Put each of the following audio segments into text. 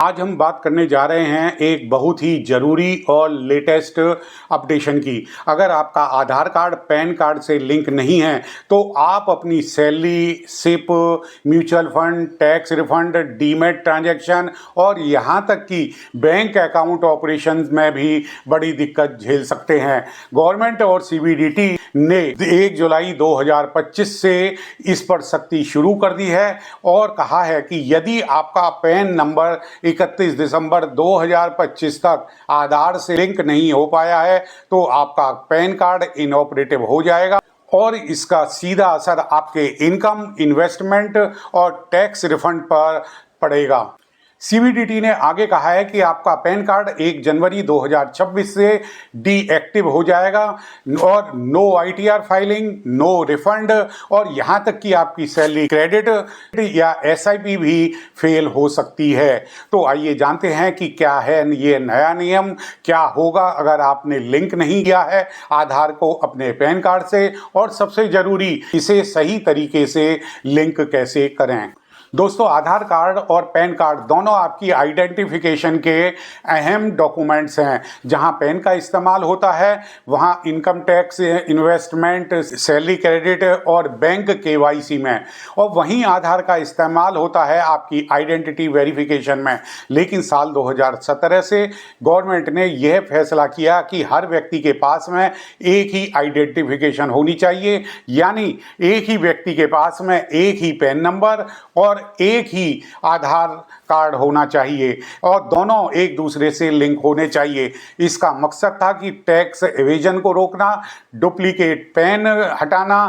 आज हम बात करने जा रहे हैं एक बहुत ही ज़रूरी और लेटेस्ट अपडेशन की। अगर आपका आधार कार्ड पैन कार्ड से लिंक नहीं है तो आप अपनी salary, SIP, mutual fund, tax refund, demat transaction और यहाँ तक कि बैंक अकाउंट ऑपरेशंस में भी बड़ी दिक्कत झेल सकते हैं। गवर्नमेंट और सीबीडीटी ने 1 जुलाई 2025 से इस पर सख्ती शुरू कर दी है और कहा है कि यदि आपका पैन नंबर 31 दिसंबर 2025 तक आधार से लिंक नहीं हो पाया है तो आपका पैन कार्ड इनऑपरेटिव हो जाएगा और इसका सीधा असर आपके इनकम, इन्वेस्टमेंट और टैक्स रिफंड पर पड़ेगा। सीबीडीटी ने आगे कहा है कि आपका पैन कार्ड 1 जनवरी 2026 से डीएक्टिव हो जाएगा और no ITR filing, no refund और यहाँ तक कि आपकी सैलरी क्रेडिट या एसआईपी भी फेल हो सकती है। तो आइए जानते हैं कि क्या है ये नया नियम, क्या होगा अगर आपने लिंक नहीं किया है आधार को अपने पैन कार्ड से, और सबसे ज़रूरी इसे सही तरीके से लिंक कैसे करें। दोस्तों, आधार कार्ड और पैन कार्ड दोनों आपकी आइडेंटिफिकेशन के अहम डॉक्यूमेंट्स हैं। जहां पैन का इस्तेमाल होता है वहां income tax, investment, salary credit और बैंक केवाईसी में, और वहीं आधार का इस्तेमाल होता है आपकी आइडेंटिटी वेरिफिकेशन में। लेकिन साल 2017 से गवर्नमेंट ने यह फैसला किया कि हर व्यक्ति के पास में एक ही आइडेंटिफिकेशन होनी चाहिए, यानी एक ही व्यक्ति के पास में एक ही पैन नंबर और एक ही आधार कार्ड होना चाहिए और दोनों एक दूसरे से लिंक होने चाहिए। इसका मकसद था कि टैक्स एवेजन को रोकना, डुप्लीकेट पैन हटाना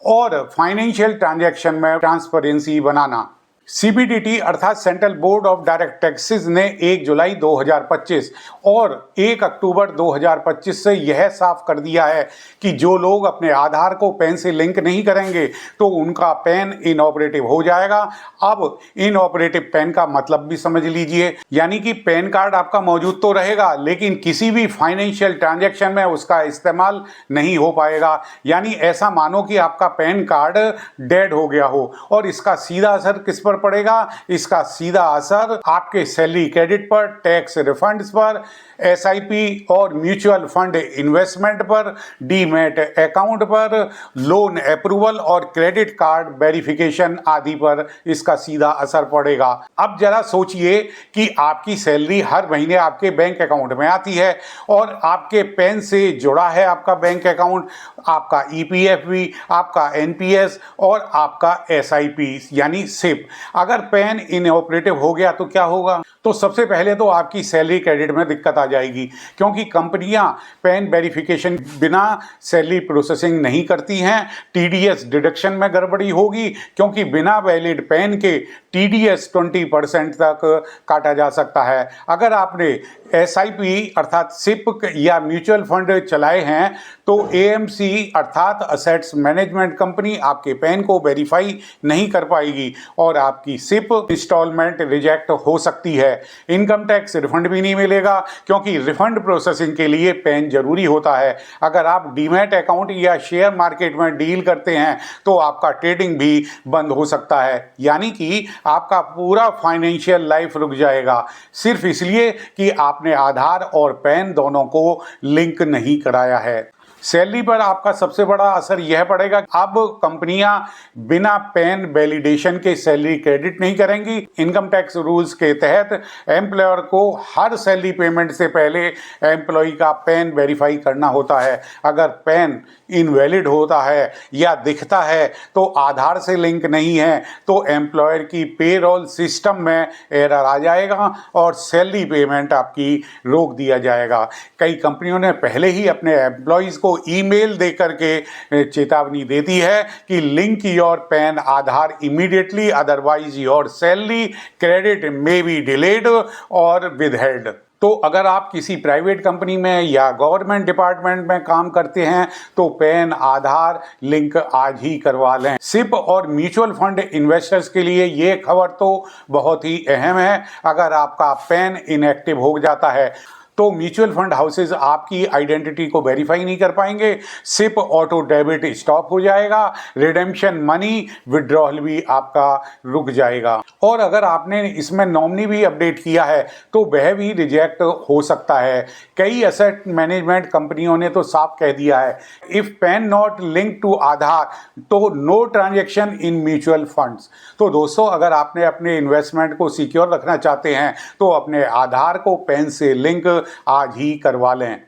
और फाइनेंशियल ट्रांजैक्शन में ट्रांसपेरेंसी बनाना। सीबीडीटी अर्थात central board of direct taxes ने 1 जुलाई 2025 और 1 अक्टूबर 2025 से यह साफ कर दिया है कि जो लोग अपने आधार को पैन से लिंक नहीं करेंगे तो उनका पैन इनऑपरेटिव हो जाएगा। अब इनऑपरेटिव पैन का मतलब भी समझ लीजिए, यानी कि पैन कार्ड आपका मौजूद तो रहेगा लेकिन किसी भी फाइनेंशियल ट्रांजैक्शन में उसका इस्तेमाल नहीं हो पाएगा। यानी ऐसा मानो कि आपका पैन कार्ड डेड हो गया हो और इसका सीधा असर किस पर पड़ेगा? इसका सीधा असर आपके सैलरी क्रेडिट पर, टैक्स रिफंड्स पर, एसआईपी और म्यूचुअल फंड इन्वेस्टमेंट पर, डीमैट अकाउंट पर, लोन अप्रूवल और क्रेडिट कार्ड वेरिफिकेशन आदि पर इसका सीधा असर पड़ेगा। अब जरा सोचिए कि आपकी सैलरी हर महीने आपके बैंक अकाउंट में आती है और आपके पैन से जुड़ा है आपका बैंक अकाउंट, आपका ईपीएफ, आपका एनपीएस और आपका एसआईपी यानी सिप। अगर पैन इनऑपरेटिव हो गया तो क्या होगा? तो सबसे पहले तो आपकी सैलरी क्रेडिट में दिक्कत आ जाएगी, क्योंकि कंपनियां पैन वेरिफिकेशन बिना सैलरी प्रोसेसिंग नहीं करती हैं। टीडीएस डिडक्शन में गड़बड़ी होगी, क्योंकि बिना वैलिड पैन के टीडीएस 20% तक काटा जा सकता है। अगर आपने एसआईपी अर्थात सिप या म्यूचुअल फंड चलाए हैं तो एएमसी अर्थात असेट्स मैनेजमेंट कंपनी आपके पैन को वेरीफाई नहीं कर पाएगी और आपकी सिप इंस्टॉलमेंट रिजेक्ट हो सकती है। इनकम टैक्स रिफंड भी नहीं मिलेगा, क्योंकि रिफंड प्रोसेसिंग के लिए पैन जरूरी होता है। अगर आप डीमैट अकाउंट या शेयर मार्केट में डील करते हैं तो आपका ट्रेडिंग भी बंद हो सकता है, यानी कि आपका पूरा फाइनेंशियल लाइफ रुक जाएगा, सिर्फ इसलिए कि आपने आधार और पैन दोनों को लिंक नहीं कराया है। सैलरी पर आपका सबसे बड़ा असर यह पड़ेगा, अब कंपनियां बिना पैन वैलिडेशन के सैलरी क्रेडिट नहीं करेंगी। इनकम टैक्स रूल्स के तहत एम्प्लॉयर को हर सैलरी पेमेंट से पहले एम्प्लॉय का पैन वेरीफाई करना होता है। अगर पैन इनवैलिड होता है या दिखता है तो आधार से लिंक नहीं है तो एम्प्लॉयर की पेरोल सिस्टम में एरर आ जाएगा और सैलरी पेमेंट आपकी रोक दिया जाएगा। कई कंपनियों ने पहले ही अपने एम्प्लॉयज़ को ईमेल दे करके चेतावनी देती है कि link your pan Aadhaar immediately, otherwise your salary credit may be delayed और विदहेल्ड। तो अगर आप किसी प्राइवेट कंपनी में या गवर्नमेंट डिपार्टमेंट में काम करते हैं तो पैन आधार लिंक आज ही करवा लें। सिप और म्यूचुअल फंड इन्वेस्टर्स के लिए ये खबर तो बहुत ही अहम है। अगर आपका पैन इनएक्टिव हो जाता है तो म्यूचुअल फंड हाउसेज आपकी आइडेंटिटी को वेरीफाई नहीं कर पाएंगे, सिप ऑटो डेबिट स्टॉप हो जाएगा, रिडेम्पशन मनी विड्रॉल भी आपका रुक जाएगा। और अगर आपने इसमें नॉमिनी भी अपडेट किया है तो वह भी रिजेक्ट हो सकता है। कई एसेट मैनेजमेंट कंपनियों ने तो साफ कह दिया है, if PAN not link to Aadhaar तो no transaction in mutual funds. तो दोस्तों, अगर आपने अपने इन्वेस्टमेंट को सिक्योर रखना चाहते हैं तो अपने आधार को पैन से लिंक आज ही करवा लें।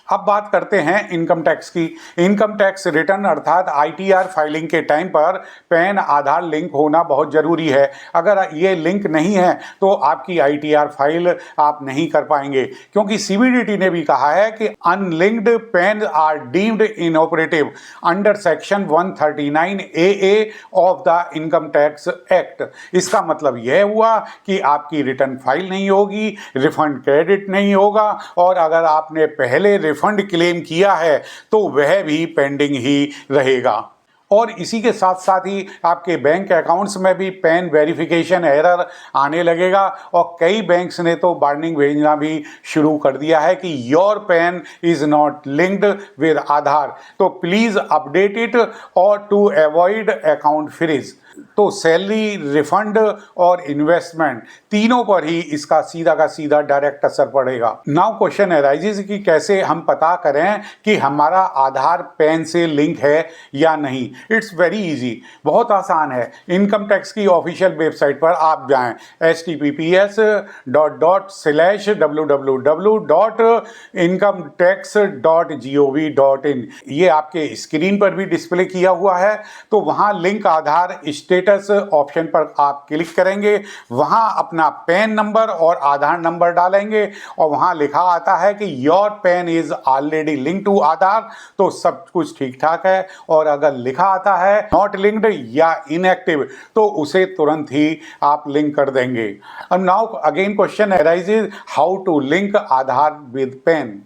अब बात करते हैं इनकम टैक्स की। इनकम टैक्स रिटर्न अर्थात आईटीआर फाइलिंग के टाइम पर पैन आधार लिंक होना बहुत ज़रूरी है। अगर ये लिंक नहीं है तो आपकी आईटीआर फाइल आप नहीं कर पाएंगे, क्योंकि सीबीडीटी ने भी कहा है कि unlinked PAN are deemed inoperative under section 139 AA of the income tax act. इसका मतलब यह हुआ कि आपकी रिटर्न फाइल नहीं होगी, रिफंड क्रेडिट नहीं होगा, और अगर आपने पहले फंड क्लेम किया है तो वह भी पेंडिंग ही रहेगा। और इसी के साथ साथ ही आपके बैंक अकाउंट्स में भी पैन वेरिफिकेशन एरर आने लगेगा, और कई बैंक्स ने तो वार्निंग भेजना भी शुरू कर दिया है कि your PAN is not linked with Aadhaar, तो प्लीज अपडेट इट और टू अवॉइड अकाउंट फ्रीज। तो सैलरी, रिफंड और इन्वेस्टमेंट तीनों पर ही इसका सीधा का सीधा डायरेक्ट असर पड़ेगा। नाउ क्वेश्चन अराइजेस कि कैसे हम पता करें कि हमारा आधार पैन से लिंक है या नहीं। इट्स वेरी इजी, बहुत आसान है। इनकम टैक्स की ऑफिशियल वेबसाइट पर आप जाएं, https://www.incometax.gov.in। ये आपके स्क्रीन पर भी डिस्प्ले किया हुआ है। तो वहां लिंक आधार स्टेटस ऑप्शन पर आप क्लिक करेंगे, वहां अपना पैन नंबर और आधार नंबर डालेंगे, और वहां लिखा आता है कि your PAN is already link to Aadhaar, तो सब कुछ ठीक ठाक है। और अगर लिखा आता है नॉट लिंक्ड या इनएक्टिव तो उसे तुरंत ही आप लिंक कर देंगे। अब now again question arises, how to link Aadhaar with PAN.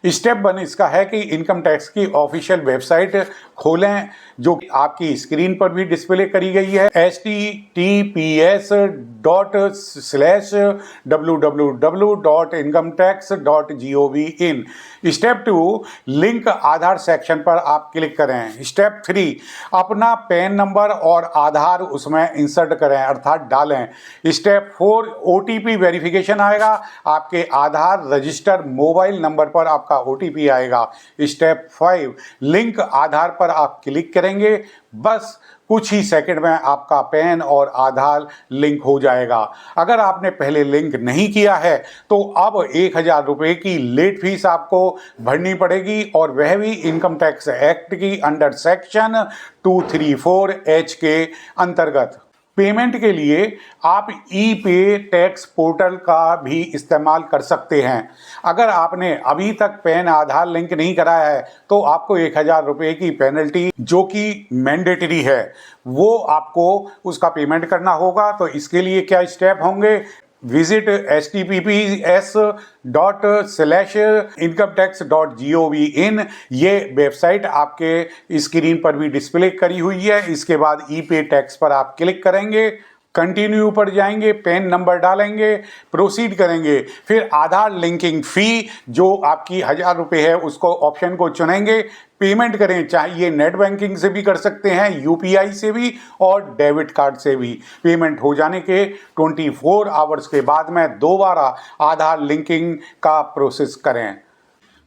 Step 1 इसका है कि इनकम टैक्स की ऑफिशियल वेबसाइट खोलें, जो आपकी स्क्रीन पर भी डिस्प्ले करी गई है, https://www.incometax.gov.in। स्टेप 2 लिंक आधार सेक्शन पर आप क्लिक करें। स्टेप 3 अपना पैन नंबर और आधार उसमें इंसर्ट करें अर्थात डालें। स्टेप 4 ओटीपी वेरिफिकेशन आएगा, आपके आधार रजिस्टर मोबाइल नंबर पर आपका ओटीपी आएगा। स्टेप 5 लिंक आधार पर आप क्लिक करेंगे, बस कुछ ही सेकंड में आपका पैन और आधार लिंक हो जाएगा। अगर आपने पहले लिंक नहीं किया है तो अब 1000 रुपये की लेट फीस आपको भरनी पड़ेगी, और वह भी इनकम टैक्स एक्ट की अंडर सेक्शन 234H के अंतर्गत। पेमेंट के लिए आप ई पे टैक्स पोर्टल का भी इस्तेमाल कर सकते हैं। अगर आपने अभी तक पैन आधार लिंक नहीं कराया है तो आपको 1000 रुपये की पेनल्टी, जो कि मैंडेटरी है, वो आपको उसका पेमेंट करना होगा। तो इसके लिए क्या स्टेप होंगे? Visit https://incometax.gov.in। ये वेबसाइट आपके स्क्रीन पर भी डिस्प्ले करी हुई है। इसके बाद ई पे टैक्स पर आप क्लिक करेंगे, कंटिन्यू पर जाएंगे, पैन नंबर डालेंगे, प्रोसीड करेंगे, फिर आधार लिंकिंग फ़ी जो आपकी 1000 रुपये है उसको ऑप्शन को चुनेंगे, पेमेंट करें। चाहे ये नेट बैंकिंग से भी कर सकते हैं, यूपीआई से भी और डेबिट कार्ड से भी। पेमेंट हो जाने के 24 आवर्स के बाद में दोबारा आधार लिंकिंग का प्रोसेस करें।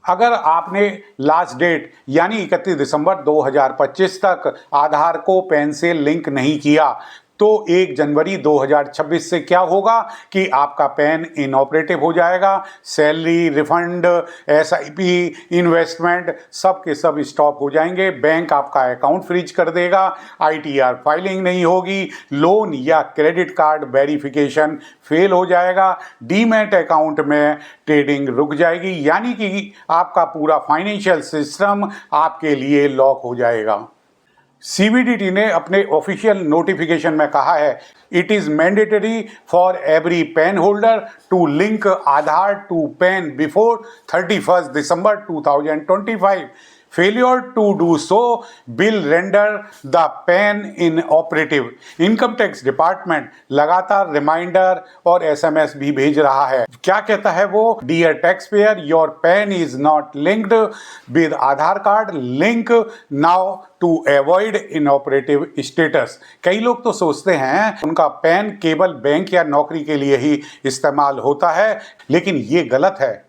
अगर आपने लास्ट डेट यानी 31 दिसंबर 2025 तक आधार को पैन से लिंक नहीं किया तो 1 जनवरी 2026 से क्या होगा कि आपका पैन इनऑपरेटिव हो जाएगा। सैलरी, रिफंड, एसआईपी, इन्वेस्टमेंट सब के सब स्टॉप हो जाएंगे। बैंक आपका अकाउंट फ्रीज कर देगा, आईटीआर फाइलिंग नहीं होगी, लोन या क्रेडिट कार्ड वेरिफिकेशन फेल हो जाएगा, डीमैट अकाउंट में ट्रेडिंग रुक जाएगी, यानी कि आपका पूरा फाइनेंशियल सिस्टम आपके लिए लॉक हो जाएगा। सीबीडीटी ने अपने ऑफिशियल नोटिफिकेशन में कहा है, it is mandatory for every PAN holder to link Aadhaar to PAN before 31 December 2025 failure to do so will render the PAN inoperative. Income tax department लगातार रिमाइंडर और एसएमएस भी भेज रहा है। क्या कहता है वो? Dear tax payer, your PAN is not linked with Aadhaar card, link now to avoid inoperative status. कई लोग तो सोचते हैं उनका पैन केवल बैंक या नौकरी के लिए ही इस्तेमाल होता है, लेकिन ये गलत है।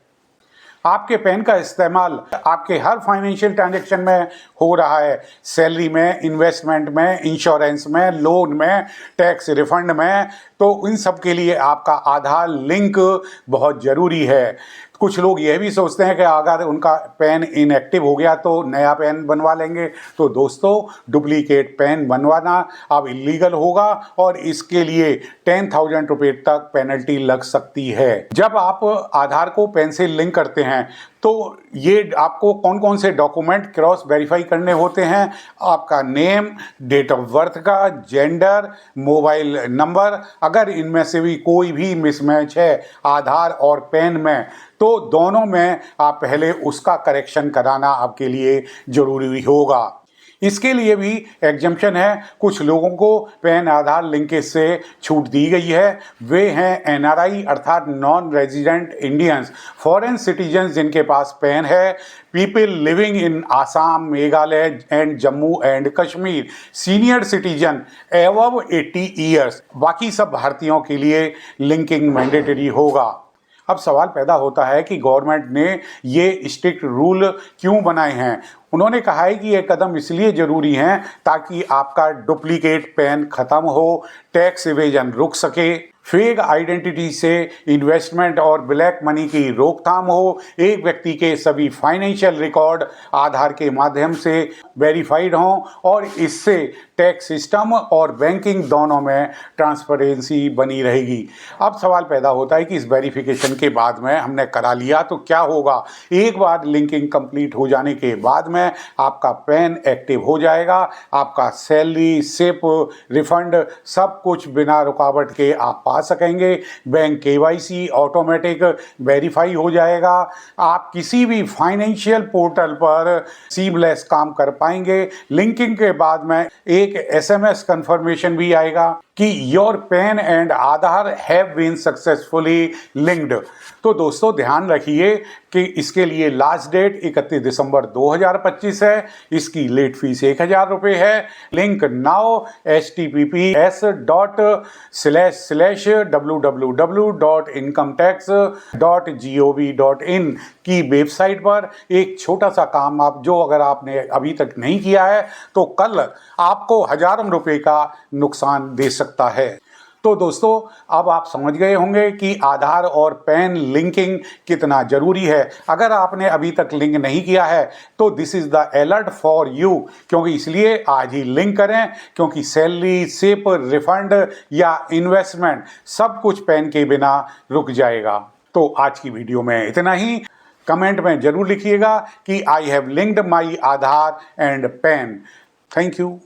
आपके पैन का इस्तेमाल आपके हर फाइनेंशियल ट्रांजैक्शन में हो रहा है, सैलरी में, इन्वेस्टमेंट में, इंश्योरेंस में, लोन में, टैक्स रिफंड में। तो इन सब के लिए आपका आधार लिंक बहुत ज़रूरी है। कुछ लोग यह भी सोचते हैं कि अगर उनका पैन इनएक्टिव हो गया तो नया पैन बनवा लेंगे। तो दोस्तों, डुप्लीकेट पैन बनवाना अब इलीगल होगा और इसके लिए 10,000 रुपये तक पेनल्टी लग सकती है। जब आप आधार को पैन से लिंक करते हैं तो ये आपको कौन कौन से डॉक्यूमेंट क्रॉस वेरीफाई करने होते हैं? आपका नेम, डेट ऑफ बर्थ का, जेंडर, मोबाइल नंबर। अगर इनमें से भी कोई भी मिसमैच है आधार और पैन में, तो दोनों में आप पहले उसका करेक्शन कराना आपके लिए ज़रूरी होगा। इसके लिए भी एग्जम्पशन है। कुछ लोगों को पैन आधार लिंकेज से छूट दी गई है। वे हैं एनआरआई अर्थात non resident Indians, foreign citizen जिनके पास पैन है, people living in Assam, Meghalaya and Jammu and Kashmir, senior citizen above 80 years. बाकी सब भारतीयों के लिए लिंकिंग मैंडेटरी होगा। अब सवाल पैदा होता है कि गवर्नमेंट ने ये स्ट्रिक्ट रूल क्यों बनाए हैं? उन्होंने कहा है कि ये कदम इसलिए ज़रूरी हैं ताकि आपका डुप्लीकेट पैन खत्म हो, टैक्स इवेजन रुक सके, फेक आइडेंटिटी से इन्वेस्टमेंट और ब्लैक मनी की रोकथाम हो, एक व्यक्ति के सभी फाइनेंशियल रिकॉर्ड आधार के माध्यम से वेरीफाइड हों और इससे टैक्स सिस्टम और बैंकिंग दोनों में ट्रांसपेरेंसी बनी रहेगी। अब सवाल पैदा होता है कि इस वेरिफिकेशन के बाद में हमने करा लिया तो क्या होगा? एक बार लिंकिंग कंप्लीट हो जाने के बाद में आपका पैन एक्टिव हो जाएगा, आपका सैलरी, सिप, रिफंड सब कुछ बिना रुकावट के आप पा सकेंगे। बैंक केवाईसी ऑटोमेटिक वेरीफाई हो जाएगा। आप किसी भी फाइनेंशियल पोर्टल पर सीमलेस काम कर पाएंगे। लिंकिंग के बाद में एक एसएमएस कंफर्मेशन भी आएगा कि your PAN and Aadhaar have been successfully linked. तो दोस्तों, ध्यान रखिए कि इसके लिए लास्ट डेट 31 दिसंबर 2025 है। इसकी लेट फीस 1,000 रुपये है। लिंक नाउ https://www.incometax.gov.in की वेबसाइट पर एक छोटा सा काम आप जो अगर आपने अभी तक नहीं किया है तो कल आपको हजारों रुपए का नुकसान दे सकता है। तो दोस्तों, अब आप समझ गए होंगे कि आधार और पैन लिंकिंग कितना ज़रूरी है। अगर आपने अभी तक लिंक नहीं किया है तो this is the alert for you, क्योंकि इसलिए आज ही लिंक करें, क्योंकि सैलरी, सिप, रिफंड या इन्वेस्टमेंट सब कुछ पैन के बिना रुक जाएगा। तो आज की वीडियो में इतना ही। कमेंट में ज़रूर लिखिएगा कि I have linked my Aadhaar and pan. Thank you.